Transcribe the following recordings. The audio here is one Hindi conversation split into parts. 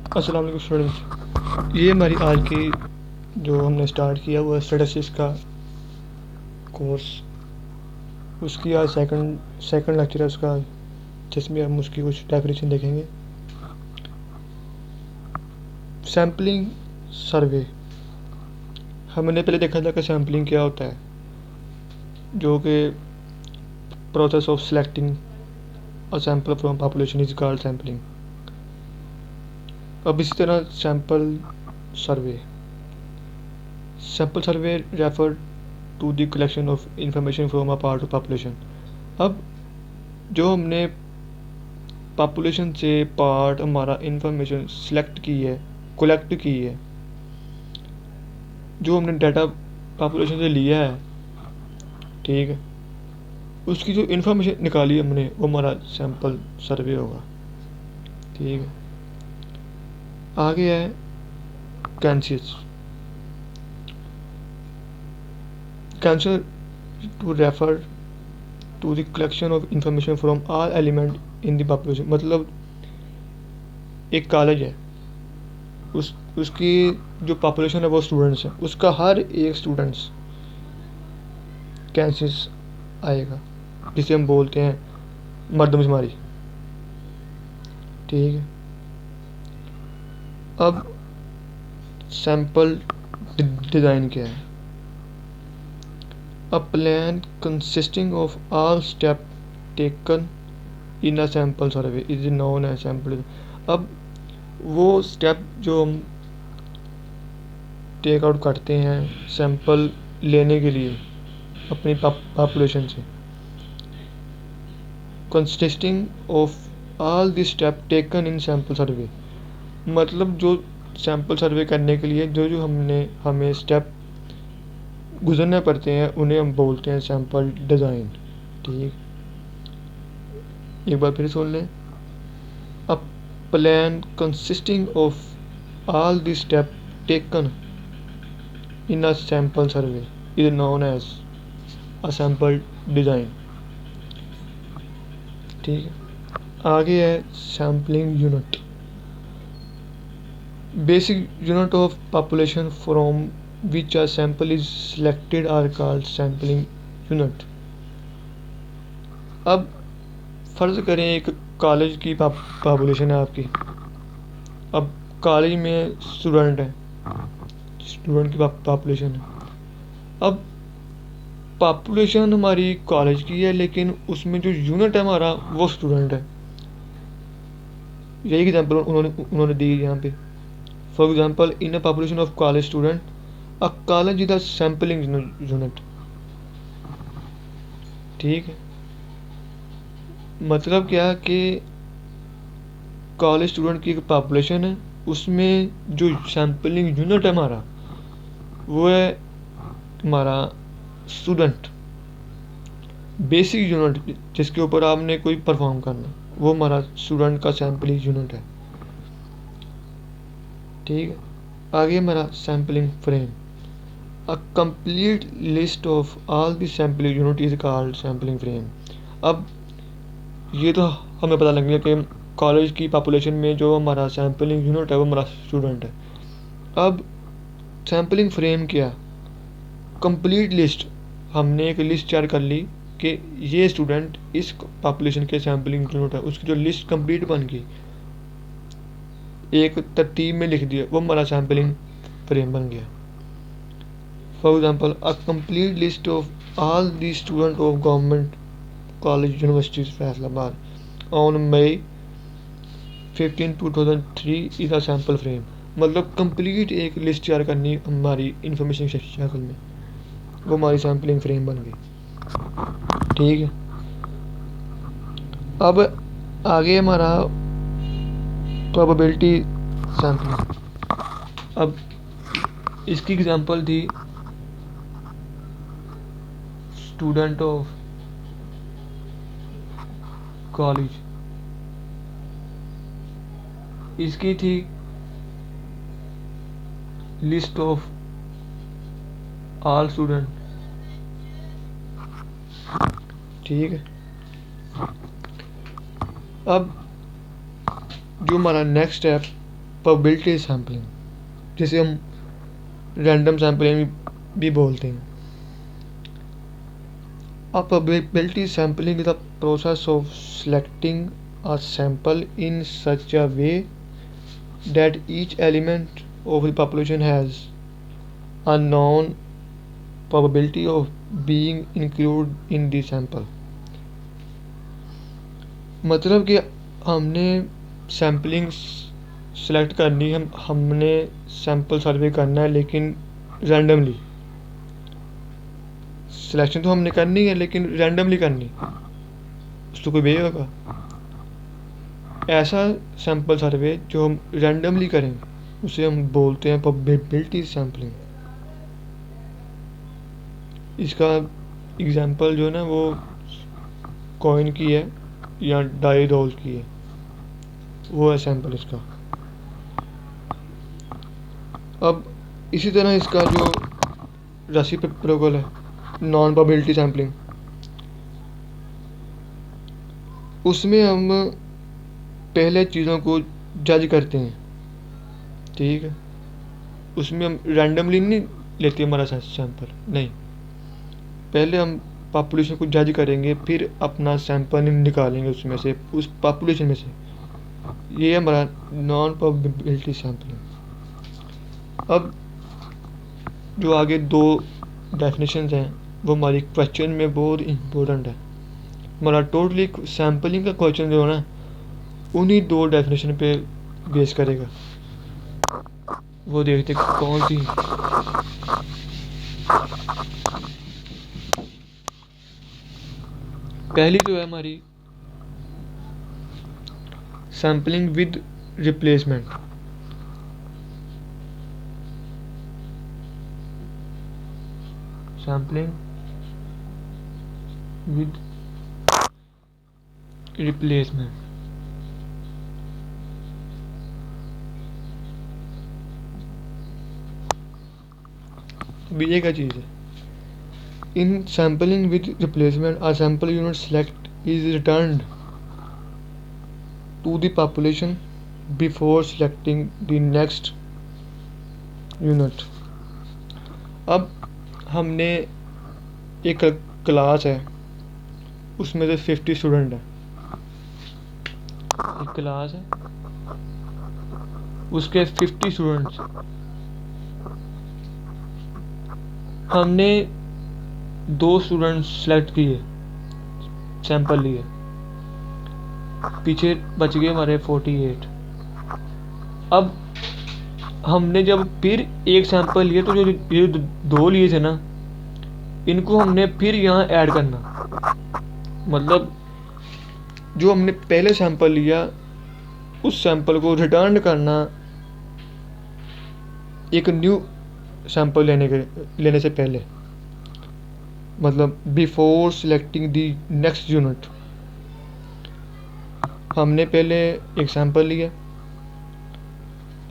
अस्सलाम वालेकुम स्टूडेंट्स। ये हमारी आज की जो हमने स्टार्ट किया वो स्टैटिस्टिक्स का कोर्स, उसकी आज सेकंड लेक्चर है उसका, जिसमें हम उसकी कुछ डेफिनेशन देखेंगे। सैम्पलिंग सर्वे। हमने पहले देखा था कि सैम्पलिंग क्या होता है, जो कि process of selecting a sample from population is called sampling. अब इसी तरह survey sample survey refer to the collection of information from a part of population. अब जो हमने पॉपुलेशन से पार्ट हमारा इंफॉर्मेशन सेलेक्ट की है, कलेक्ट की है, जो हमने डाटा पॉपुलेशन से लिया है, ठीक है, उसकी जो इंफॉर्मेशन निकाली हमने वो हमारा सैम्पल सर्वे होगा। ठीक है, आगे है census. Census to refer to the collection of information from all element in the population. मतलब एक कॉलेज है, उसकी जो पॉपुलेशन है वो स्टूडेंट्स है, उसका हर एक स्टूडेंट्स कैंसिस आएगा, जिसे हम बोलते हैं मर्दमशुमारी। ठीक है, अब सैंपल डिज़ाइन क्या है? A plan consisting of all step taken in a sample survey is known as sample. अब वो स्टेप जो हम टेक आउट करते हैं सैंपल लेने के लिए अपनी पॉपुलेशन से, consisting of all the step taken in sample survey. मतलब जो सैंपल सर्वे करने के लिए जो जो हमें स्टेप गुजरने पड़ते हैं उन्हें हम बोलते हैं सैंपल डिज़ाइन। ठीक, एक बार फिर सुन लें। A plan consisting of all the step taken in a sample survey is known as a sample design. ठीक है, आगे है sampling unit. Basic unit of population from which a sample is selected are called sampling unit. अब फ़र्ज़ करें एक कॉलेज की पॉपुलेशन है आपकी। अब कॉलेज में स्टूडेंट है, स्टूडेंट की पॉपुलेशन है। अब पॉपुलेशन हमारी कॉलेज की है, लेकिन उसमें जो यूनिट है हमारा वो स्टूडेंट है। यही एग्जांपल उन्होंने दी है यहाँ पे। For example, in a population of college student a college is the sampling unit. ठीक है, मतलब क्या कि कॉलेज स्टूडेंट की एक पॉपुलेशन है, उसमें जो सैम्पलिंग यूनिट है हमारा वो है हमारा स्टूडेंट। बेसिक यूनिट जिसके ऊपर आपने कोई परफॉर्म करना, वो हमारा स्टूडेंट का सैम्पलिंग यूनिट है। ठीक है, आगे हमारा sampling frame. A complete list of all the sampling unit is called sampling frame. अब ये तो हमें पता लग गया कि कॉलेज की पॉपुलेशन में जो हमारा सैम्पलिंग यूनिट है वो हमारा स्टूडेंट है। अब सैम्पलिंग फ्रेम क्या? Complete list. हमने एक लिस्ट तैयार कर ली कि ये स्टूडेंट इस पॉपुलेशन के सैम्पलिंग यूनिट है, उसकी जो लिस्ट कंप्लीट बन गई, एक तरतीब में लिख दिया, वो हमारा सैम्पलिंग फ्रेम बन गया। For example, a complete list of all the student of government college universities Faisalabad on May 15 2003 is a sample frame. मतलब कंप्लीट एक लिस्ट तैयार करनी हमारी इंफॉर्मेशन शक्ल में, वो हमारी सैम्पलिंग फ्रेम बन गई। ठीक है, अब आगे हमारा प्रोबेबिलिटी सैम्पलिंग। अब इसकी एग्जांपल थी स्टूडेंट ऑफ कॉलेज, इसकी थी लिस्ट ऑफ ऑल स्टूडेंट। ठीक है, अब जो हमारा नेक्स्ट स्टेप प्रोबेबिलिटी सैम्पलिंग, जिसे हम रैंडम सैम्पलिंग भी बोलते हैं। A probability sampling is the process of selecting a sample in such a way that each element of the population has a known probability of being included in the sample। मतलब कि हमने सैम्पलिंग सेलेक्ट करनी, हमने सैम्पल सर्वे करना है, लेकिन रैंडमली। सिलेक्शन तो हमने करनी है लेकिन रैंडमली करनी, उसको कोई वे होगा। ऐसा सैंपल सर्वे जो हम रैंडमली करें उसे हम बोलते हैं प्रोबेबिलिटी सैम्पलिंग। इसका एग्जांपल जो है ना वो कॉइन की है या डाई रोल की है, वो है सैंपल इसका। अब इसी तरह इसका जो रेसिप्रोकल है, नॉन प्रोबेबिलिटी सैम्पलिंग, उसमें हम पहले चीज़ों को जज करते हैं, ठीक है। उसमें हम रैंडमली नहीं लेते हमारा सैंपल, नहीं, पहले हम पॉपुलेशन को जज करेंगे, फिर अपना सैंपल निकालेंगे उसमें से, उस पॉपुलेशन में से। ये है हमारा नॉन प्रोबेबिलिटी सैम्पलिंग। अब जो आगे दो डेफिनेशंस हैं वो हमारी क्वेश्चन में बहुत इम्पोर्टेंट है। हमारा टोटली सैम्पलिंग का क्वेश्चन जो है ना उन्हीं दो डेफिनेशन पे बेस करेगा। वो देखते कौन सी। पहली तो है हमारी sampling with replacement. Sampling with replacement. ये क्या चीज़ है? In sampling with replacement a sample unit select is returned to the population before selecting the next unit। अब हमने एक क्लास है, उसमें से 50 स्टूडेंट है। एक क्लास है, उसके 50 स्टूडेंट्स। हमने 2 स्टूडेंट्स सेलेक्ट किए, सैंपल लिए, पीछे बच गए हमारे 48। अब हमने जब फिर एक सैंपल लिए तो जो ये 2 लिए थे ना, इनको हमने फिर यहाँ ऐड करना। मतलब जो हमने पहले सैंपल लिया उस सैंपल को रिटर्न करना एक न्यू सैंपल लेने से पहले, मतलब बिफोर सिलेक्टिंग दी नेक्स्ट यूनिट। हमने पहले एक सैंपल लिया,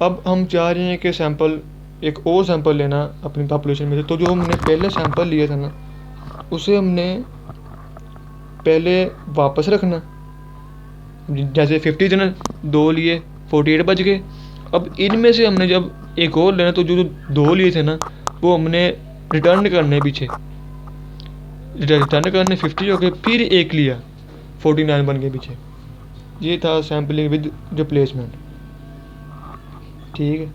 अब हम चाह रहे हैं कि सैंपल एक और सैंपल लेना अपनी पॉपुलेशन में से। तो जो हमने पहले सैंपल लिया था ना उसे हमने पहले वापस रखना। जैसे 50 थे ना, 2 लिए, 48 बच गए। अब इनमें से हमने जब एक और लेना तो जो 2 लिए थे ना वो हमने रिटर्न करने, पीछे रिटर्न करने 50 हो गए, फिर एक लिया 49 बन गए पीछे। ये था सैम्पलिंग विद रिप्लेसमेंट, ठीक है।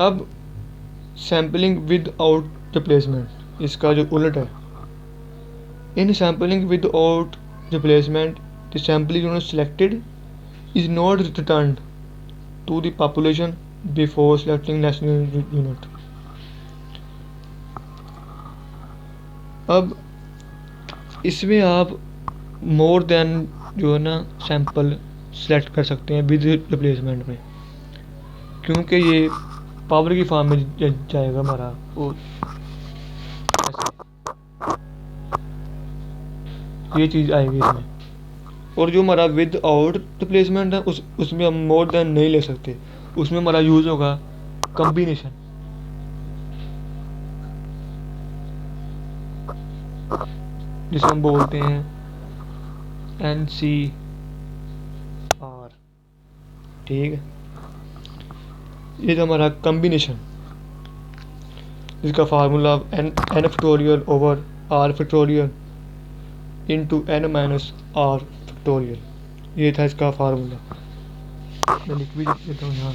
अब सैम्पलिंग विद आउट रिप्लेसमेंट, इसका जो उलट है। In sampling without replacement the sampling unit selected is not returned to the population before selecting next unit. अब इसमें आप मोर देन जो है ना सैंपल सेलेक्ट कर सकते हैं विद रिप्लेसमेंट में, क्योंकि ये पावर की फॉर्म में जाएगा हमारा वो। ये चीज़ आएगी इसमें। और जो हमारा विद आउट रिप्लेसमेंट है उसमें हम मोर देन नहीं ले सकते, उसमें हमारा यूज़ होगा कॉम्बिनेशन। जिसे हम बोलते हैं NCR, ठीक है। ये था हमारा कम्बिनेशन, जिसका formula n factorial over r factorial into n minus r factorial, ये था इसका फार्मूला। मैं लिख भी देता हूँ यहाँ।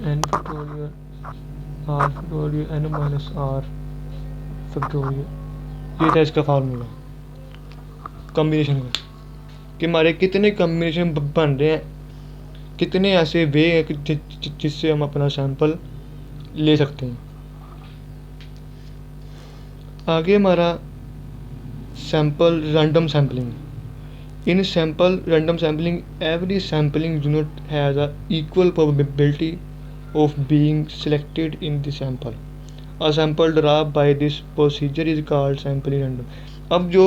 n factorial r factorial n minus r factorial, ये था इसका फार्मूला कम्बिनेशन का, कि हमारे कितने कम्बिनेशन बन रहे हैं, कितने ऐसे वे हैं जिससे हम अपना सैंपल ले सकते हैं। आगे हमारा sample random sampling. In sample random sampling every sampling unit has a equal probability of being selected in the sample. A sample derived by this procedure is called sampling random। अब जो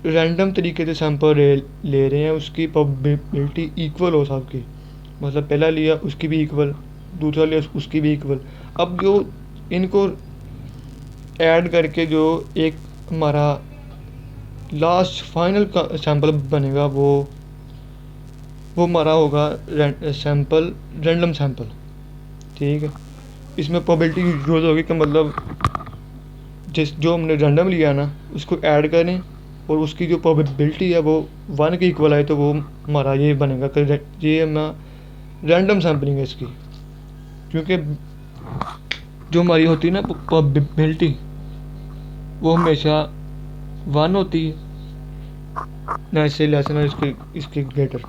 रैंडम तरीके से सैंपल ले रहे हैं उसकी प्रोबेबिलिटी इक्वल हो सबकी, मतलब पहला लिया उसकी भी इक्वल, दूसरा लिया उसकी भी इक्वल। अब जो इनको ऐड करके जो एक हमारा लास्ट फाइनल सैंपल बनेगा वो हमारा होगा सैंपल रैंडम सैंपल। ठीक है, इसमें प्रोबेबिलिटी यूज होगी कि मतलब जो हमने रैंडम लिया ना उसको ऐड करें और उसकी जो प्रोबेबिलिटी है वो 1 के इक्वल आए तो वो हमारा ये बनेगा कि ये हमारा रैंडम सैम्पलिंग है इसकी। क्योंकि जो हमारी होती है ना प्रोबेबिलिटी वो हमेशा 1 होती है, ना इससे लेस ना इसके ग्रेटर,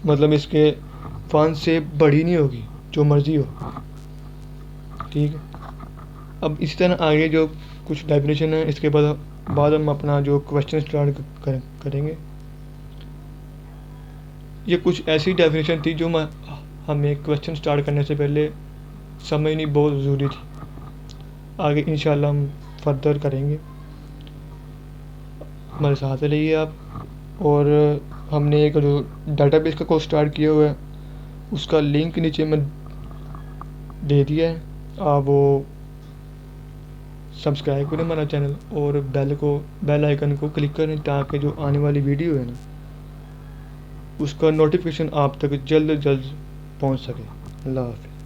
मतलब इसके 1 से बड़ी नहीं होगी जो मर्जी हो। ठीक है, अब इसी तरह आगे जो कुछ डेफिनेशन है इसके बाद हम अपना जो क्वेश्चन स्टार्ट करेंगे। ये कुछ ऐसी डेफिनेशन थी जो हमें क्वेश्चन स्टार्ट करने से पहले समझनी बहुत ज़रूरी थी। आगे इंशाल्लाह हम फर्दर करेंगे, हमारे साथ रहिए आप। और हमने एक जो डाटाबेस का कोर्स स्टार्ट किया हुआ है उसका लिंक नीचे में दे दिया है, आप वो सब्सक्राइब करें हमारा चैनल और बेल आइकन को क्लिक करें ताकि जो आने वाली वीडियो है ना उसका नोटिफिकेशन आप तक जल्द से जल्द पहुंच सके। अल्लाह हाफ़िज़।